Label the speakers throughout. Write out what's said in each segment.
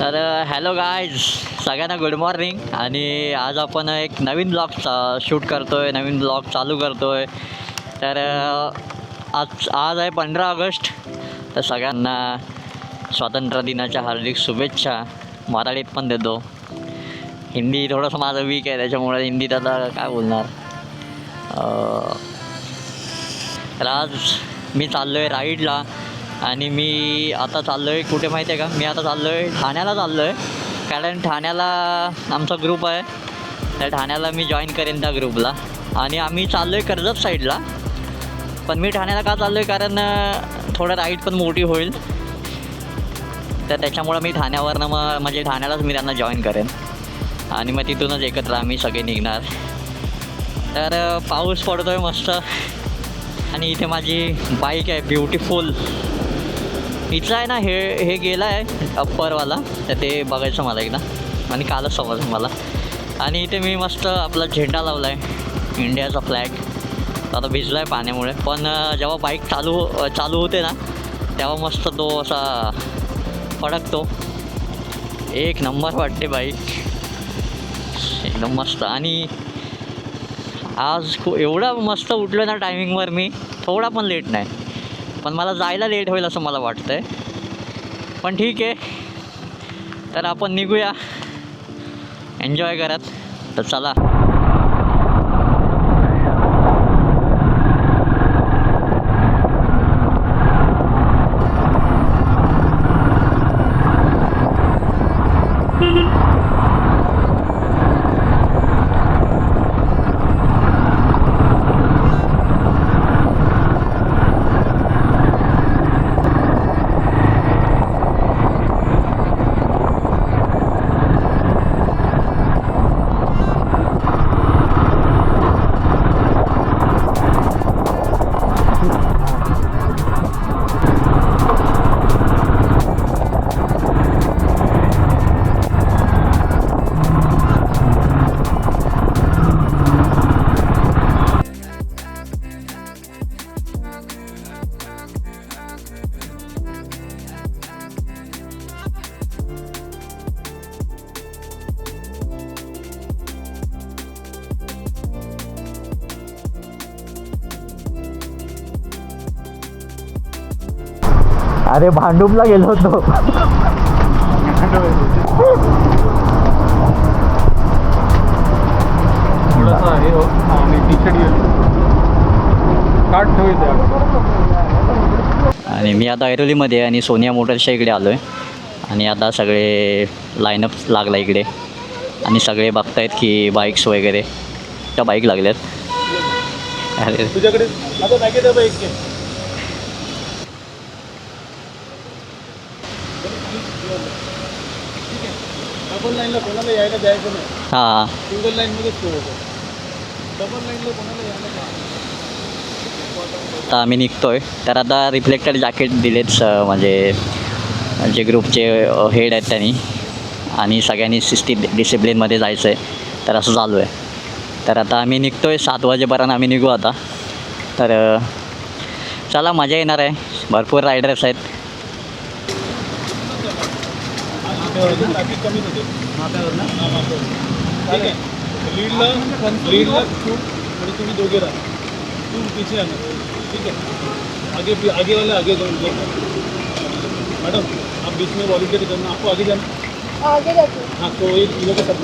Speaker 1: तर hello guys, सगळ्यांना good morning. आणि आज आपण एक नवीन ब्लॉग शूट करतो आहे, नवीन ब्लॉग चालू करतो आहे. तर आज आज आहे 15 ऑगस्ट. तर सगळ्यांना स्वातंत्र्य दिनाच्या हार्दिक शुभेच्छा. मराठीत पण देतो. हिंदी थोडंसं माझं वीक आहे, त्याच्यामुळे हिंदीत आता काय बोलणार. तर आज मी चाललो आहे राईडला. आणि मी आता चाललो आहे कुठे माहिती आहे का, मी आता चाललो आहे ठाण्याला चाललो आहे. कारण ठाण्याला आमचा ग्रुप आहे, त्या ठाण्याला मी जॉईन करेन त्या ग्रुपला. आणि आम्ही चाललो आहे कर्जत साईडला. पण मी ठाण्याला का चाललो आहे, कारण थोडं राईड पण मोठी होईल. तर त्याच्यामुळं मी ठाण्यावरनं म्हणजे ठाण्यालाच मी त्यांना जॉईन करेन. आणि मग तिथूनच एकत्र आम्ही सगळे निघणार. तर पाऊस पडतो आहे मस्त. आणि इथे माझी बाईक आहे ब्युटिफुल. हिचं आहे ना, हे गेलं आहे अप्परवाला, तर ते बघायचं मला एकदा. आणि कालच समजलं मला. आणि इथे मी मस्त आपला झेंडा लावला आहे, इंडियाचा फ्लॅग. आता भिजला आहे पाण्यामुळे, पण जेव्हा बाईक चालू होते ना, तेव्हा मस्त तो असा फडकतो. एक नंबर वाटते बाईक, एकदम मस्त. आणि आज एवढा मस्त उठलो ना टायमिंगवर, मी थोडा पण लेट नाही. पण मला जायला लेट होईल असं मला वाटतं आहे, पण ठीक आहे. तर आपण निघूया एन्जॉय करत. तर चला. अरे भांडूपला गेलो होतो.
Speaker 2: थोडासा हे हो आणि टी शर्ट काट ठेवायचं.
Speaker 1: आणि मी आता ऐरोलीमध्ये आणि सोनिया मोटर्सच्या इकडे आलो आहे. आणि आता सगळे लाईनअप लागला इकडे. आणि सगळे बघतायत की बाईक्स वगैरे त्या बाईक लागल्यात. अरे
Speaker 2: तुझ्याकडे आता बॅगेत आहे बाईक. डबल लाईनला कोणाला यायला जायचं नाही.
Speaker 1: हां,
Speaker 2: सिंगल लाईनमध्येच ठेवायचं. डबल लाईनला कोणाला यायला
Speaker 1: आता आम्ही निघतो आहे. तर आता रिफ्लेक्टर जॅकेट दिलेच म्हणजे जे ग्रुपचे हेड आहेत त्यांनी. आणि सगळ्यांनी डिसिप्लिनमध्ये जायचं आहे. तर असं चालू आहे. तर आता आम्ही निघतो आहे, 7 वाजेपर्यंत आम्ही निघू आता. तर चला, मजा येणार आहे. भरपूर रायडर्स आहेत.
Speaker 2: कमी होते माथ्यावर ना. ठीक आहे. लीडला तू आणि तुम्ही दोघे राहा. तू पीछे आना. ठीक है. आगे वाले आगे जाओ. मैडम आप बीच में वॉलंटियर करना. आपको आगे जाना.
Speaker 3: आगे जाते.
Speaker 2: हाँ, तो एक किलो का सब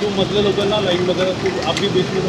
Speaker 2: तू मधल्या लोकांना लाईन वगैरे तू आप भी बीच में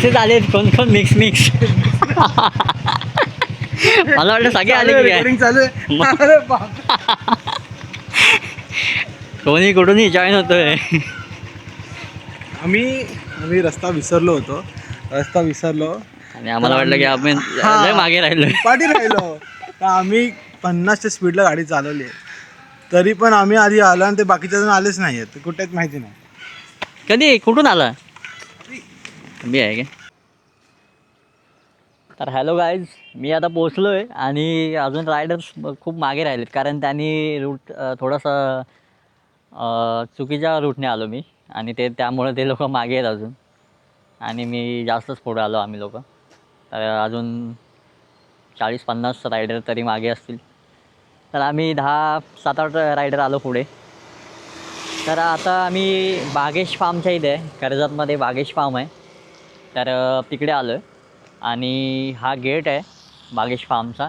Speaker 1: मिक्सच आले कोण कोण मिक्स मिक्स मला वाटलं सगळे आले की काय
Speaker 2: Recording चालू आहे. अरे बाप.
Speaker 1: कोणी कुठूनही जॉईन होतोय.
Speaker 2: आम्ही रस्ता विसरलो होतो.
Speaker 1: आणि आम्हाला वाटलं की आपण
Speaker 2: हा.
Speaker 1: लय मागे राहिलोय.
Speaker 2: पाठी राहिलो. तर आम्ही 50च्या स्पीडला गाडी चालवली आहे. तरी पण आम्ही आधी आलो आणि ते बाकीचे जण आलेच नाही आहेत. कुठे आहेत माहिती नाही.
Speaker 1: कधी कुठून आला मी आहे का. तर हॅलो गाईज, मी आता पोचलो आहे आणि अजून रायडर्स खूप मागे राहिलेत कारण त्यांनी रूट थोडंसं चुकीच्या रूटने आलो मी आणि त्यामुळे ते लोक मागे आहेत अजून आणि मी जास्तच पुढे आलो. आम्ही लोक तर अजून 40-50 रायडर तरी मागे असतील. तर आम्ही 10-7-8 रायडर आलो पुढे. तर आता आम्ही बागेश फार्मच्या इथे आहे, कर्जतमध्ये बागेश फार्म आहे. तर तिकडे आलो आहे आणि हा गेट आहे बागेश फार्मचा.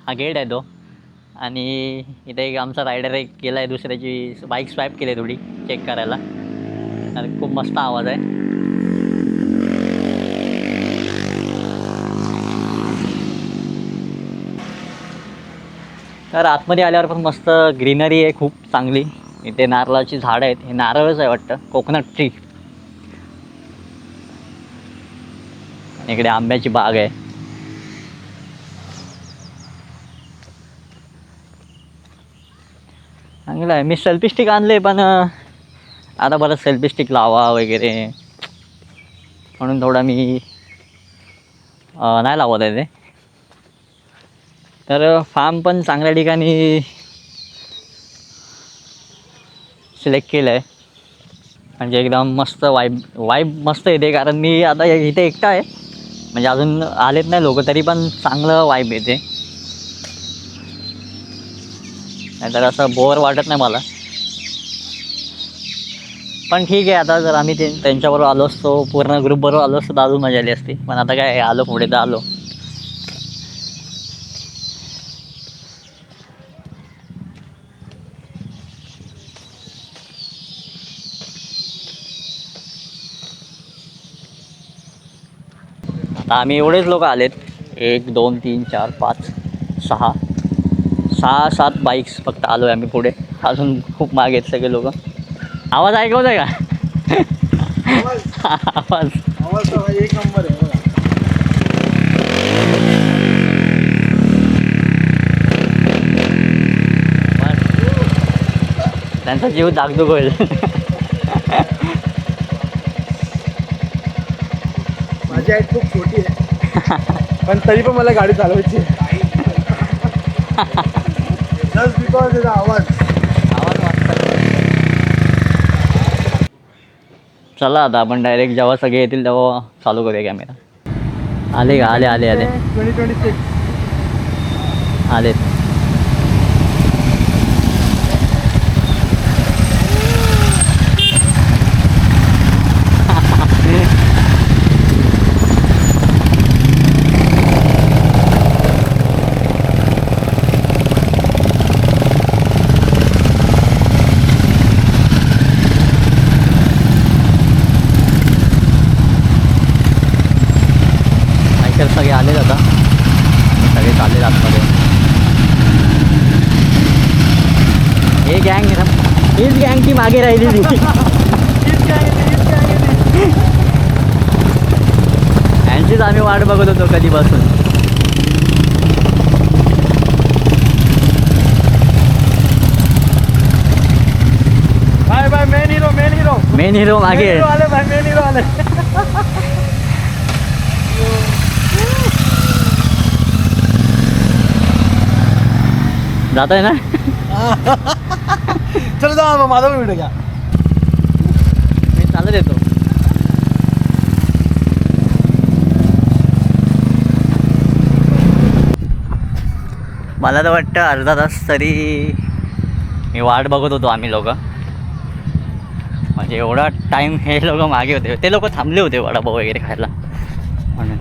Speaker 1: हा गेट आहे तो. आणि इथे एक आमचा रायडर एक गेला आहे, दुसऱ्याची बाईक स्वॅप केली थोडी चेक करायला. तर खूप मस्त आवाज आहे. तर आतमध्ये आल्यावर पण मस्त ग्रीनरी आहे खूप चांगली. इथे नारळाची झाडं आहेत. हे नारळच आहे वाटतं, कोकोनट ट्री. इकडे आंब्याची बाग आहे. चांगलं आहे. मी सेल्फी स्टिक आणले पण आता बरं सेल्फी स्टिक लावा वगैरे म्हणून थोडा मी नाही लावत आहे ते. तर फार्म पण चांगल्या ठिकाणी सिलेक्ट केलं आहे. म्हणजे एकदम मस्त वाईब मस्त येते कारण मी आता इथे एकटा आहे. म्हणजे अजून आलेत नाही लोक तरी पण चांगलं वाईब येते. नाहीतर असं बोर वाटत नाही मला. पण ठीक आहे, आता जर आम्ही त्यांच्याबरोबर आलो असतो, पूर्ण ग्रुपबरोबर आलो असतो तर अजून मजा आली असती. पण आता काय आलो पुढे तर आलो. आता आम्ही एवढेच लोक आलेत. 1 2 3 4 5 6-7 बाईक्स फक्त आलो आहे आम्ही पुढे. अजून खूप मागे आहेत सगळे लोक. आवाज ऐकवत आहे का. आवाज
Speaker 2: आवाज एक नंबर आहे बघा.
Speaker 1: त्यांचा जीव दागदुग होईल.
Speaker 2: माझी हाईट खूप छोटी आहे पण तरी पण मला गाडी चालवायची आहे. जस्ट बिकॉज याचा आवाज
Speaker 1: मस्त. चला आता आपण डायरेक्ट जेव्हा सगळे येतील तेव्हा चालू करूया कॅमेरा. आले का. आले
Speaker 2: 2026
Speaker 1: आलेत. सगळे आलेत आता. सगळे चाललेत आतमध्ये. हे गँग हीच गँग ती मागे राहिलेली. यांचीच आम्ही वाट बघत होतो कधीपासून.
Speaker 2: बाय बाय मेन हिरो
Speaker 1: मागे आहे.
Speaker 2: आले भाई. मेन हिरो आले.
Speaker 1: जात आहे ना.
Speaker 2: चल जा माझा व्हिडिओ घ्या.
Speaker 1: मी चालत येतो. मला तर वाटतं अर्धा तास तरी मी वाट बघत होतो आम्ही लोक. म्हणजे एवढा टाईम हे लोक मागे होते. ते लोक थांबले होते वडापाव वगैरे खायला म्हणून.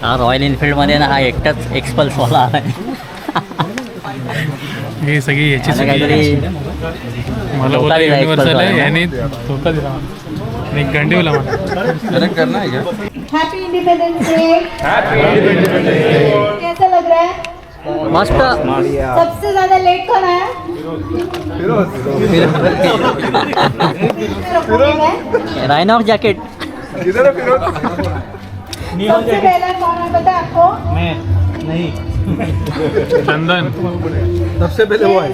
Speaker 1: हा रॉयल एनफिल्डमध्ये ना हा एकटाच एक्सपल्सवाला आहे.
Speaker 2: हे सगळी याची
Speaker 1: आणि काहीतरी
Speaker 2: मला बोला युनिव्हर्सल आहे याने धोका दिला आणि गंडीवला मला करेक्ट करना है क्या?
Speaker 3: Happy independence day. कैसा लग रहा है?
Speaker 1: मस्त.
Speaker 3: सबसे ज्यादा लेट कौन आया?
Speaker 1: रायनॉर जैकेट.
Speaker 3: सबसे पहला कौन है पता है आपको?
Speaker 2: मैं नहीं चंदन सबसे पहले वो है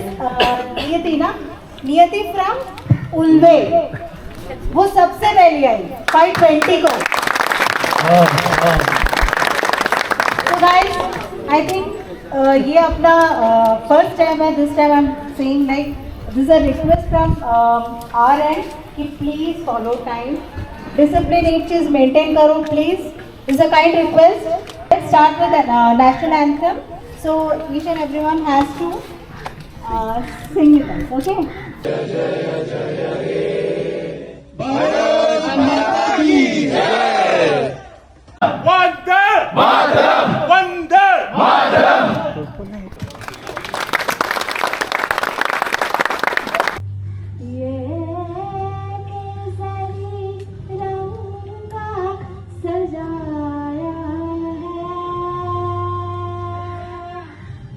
Speaker 3: नियति ना, नियति फ्रॉम उल्वे, वो सबसे पहले आई 5:20 को। तो गाइस आई थिंक ये अपना फर्स्ट टाइम है. This time I am saying like this a request from our end कि प्लीज फॉलो टाइम, डिसिप्लिन एक चीज मेंटेन करो please. Is a kind request. Let's start with the national anthem. So each and everyone has to sing it out, okay?
Speaker 2: Vande Mataram Vande Mataram.
Speaker 3: ये केसरी रंग का सजाया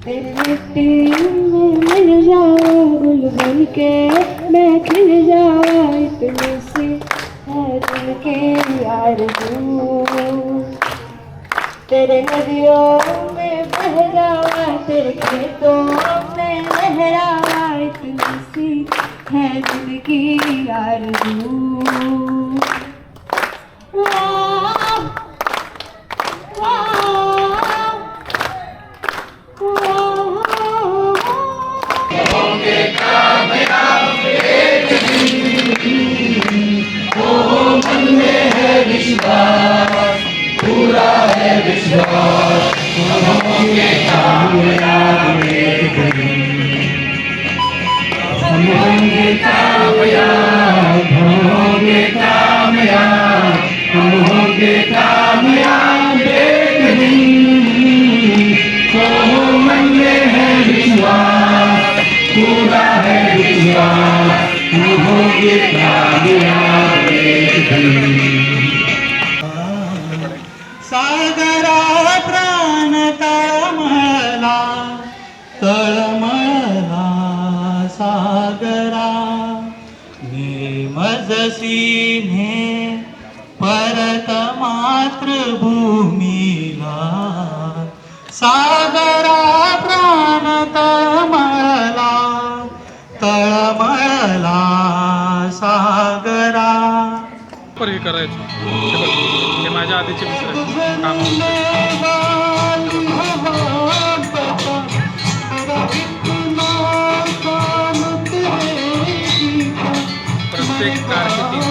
Speaker 3: है, मिट्टी में मिल जाओ गुल बन के मैं खिल जाओ, इतनी सी है दिल के आरज़ू. तेरे नदियों में बह जावा, तेरे खेतों में लहरावा, इतनी सी है दिल की आरज़ू. वाह वाह
Speaker 4: सागरा प्राण तळमळला तळमळला सागरा नेमजसी ने परत मातृभूमीला. सागरा प्राण तळमळला तळमळला सागरा.
Speaker 2: हे करायचं हे माझ्या आधीचे मित्र काम प्रत्येक कारकिर्दी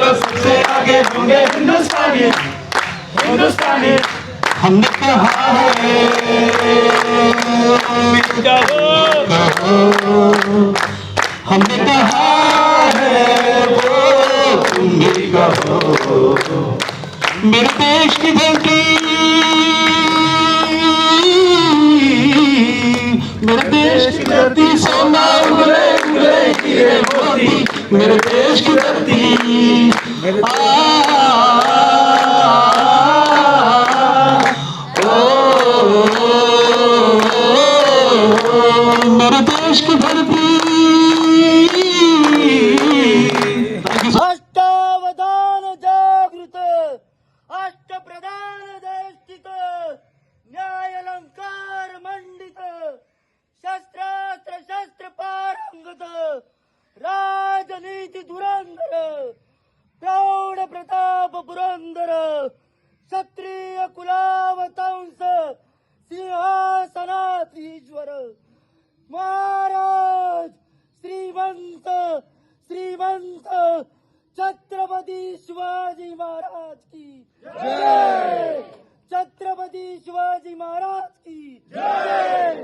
Speaker 2: सबसे आगे होंगे हिंदुस्तानी हिंदुस्तानी.
Speaker 4: हमने कहा है हमने कहा है वो तुम भी कहो. मेरे देश की धरती मेरे देश की धरती सोना उगले उगले हीरे मोती. मेरे देश की धरती मेरे देश की धरती.
Speaker 5: अष्टावधान जागृत अष्टप्रधान देष्टित न्याय अलंकार मंडित शस्त्रास्त्र शस्त्र पारंगत राजनीति धुरंधर प्रौढ प्रताप पुरंदर क्षत्रिय कुलावतंस सिंहासनाधीश्वर महाराज श्रीमंत श्रीमंत छत्रपती शिवाजी महाराज की जय. छत्रपती शिवाजी महाराज की जय.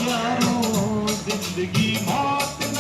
Speaker 4: यारो जिंदगी मौत न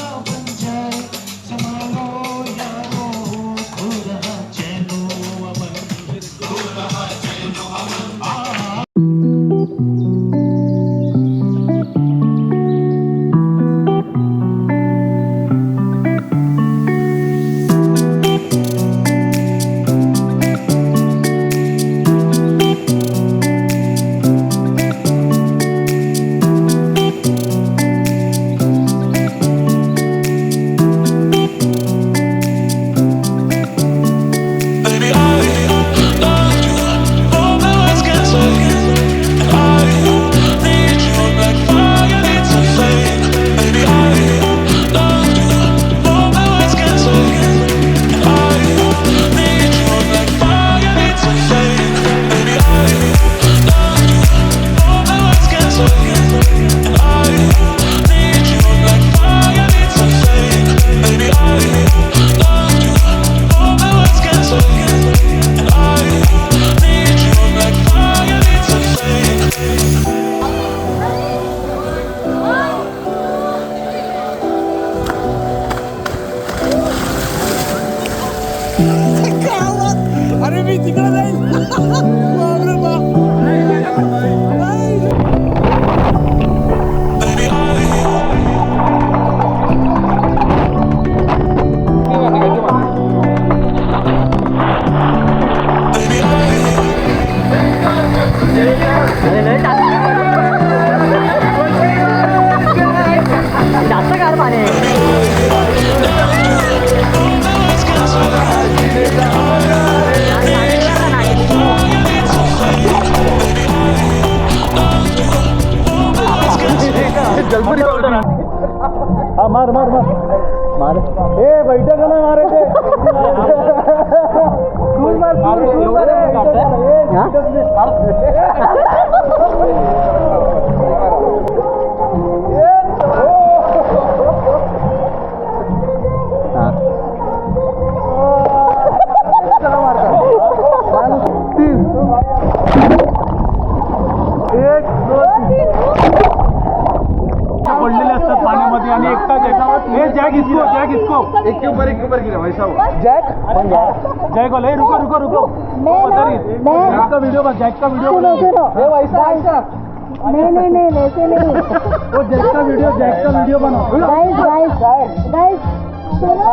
Speaker 2: जलपुरी पावडर हा मार मार मार
Speaker 1: मार
Speaker 2: ए बैठक ना मारायचे तू पडलेले असतात पाण्यामध्ये आणि एकटाच हे जॅक इसको एक के ऊपर गिरा वैसा हुआ जैक वाला रुको रुको रुको पता नहीं जैक का वीडियो बन जैक का वीडियो ये वैसा ऐसा
Speaker 3: नहीं वैसे नहीं
Speaker 2: वो जैक का वीडियो बनाओ
Speaker 3: गाइस सुनो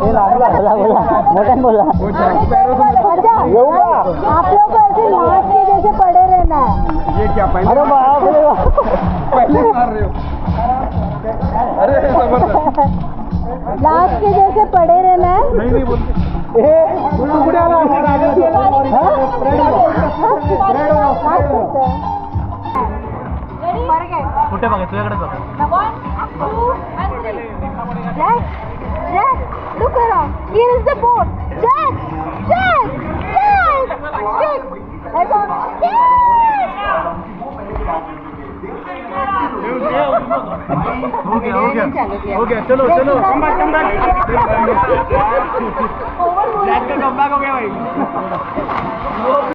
Speaker 1: बोला मोठ्याने बोला
Speaker 3: अच्छा आप लोग को ऐसे लाश के जैसे पड़े रहना है
Speaker 2: ये क्या पहले
Speaker 1: अरे बाप रे बाप.
Speaker 2: पहले मार रहे हो अरे जबरदस्त
Speaker 3: लाश के जैसे पड़े रहना है
Speaker 2: नहीं बोलते कुठे बघा तुझ्याकडे बघा
Speaker 3: One, two, and three. Jack, look around. Here is the boat. Jack. That's all.
Speaker 2: हो गया चलो कम बैक जैक का कम बैक हो गया भाई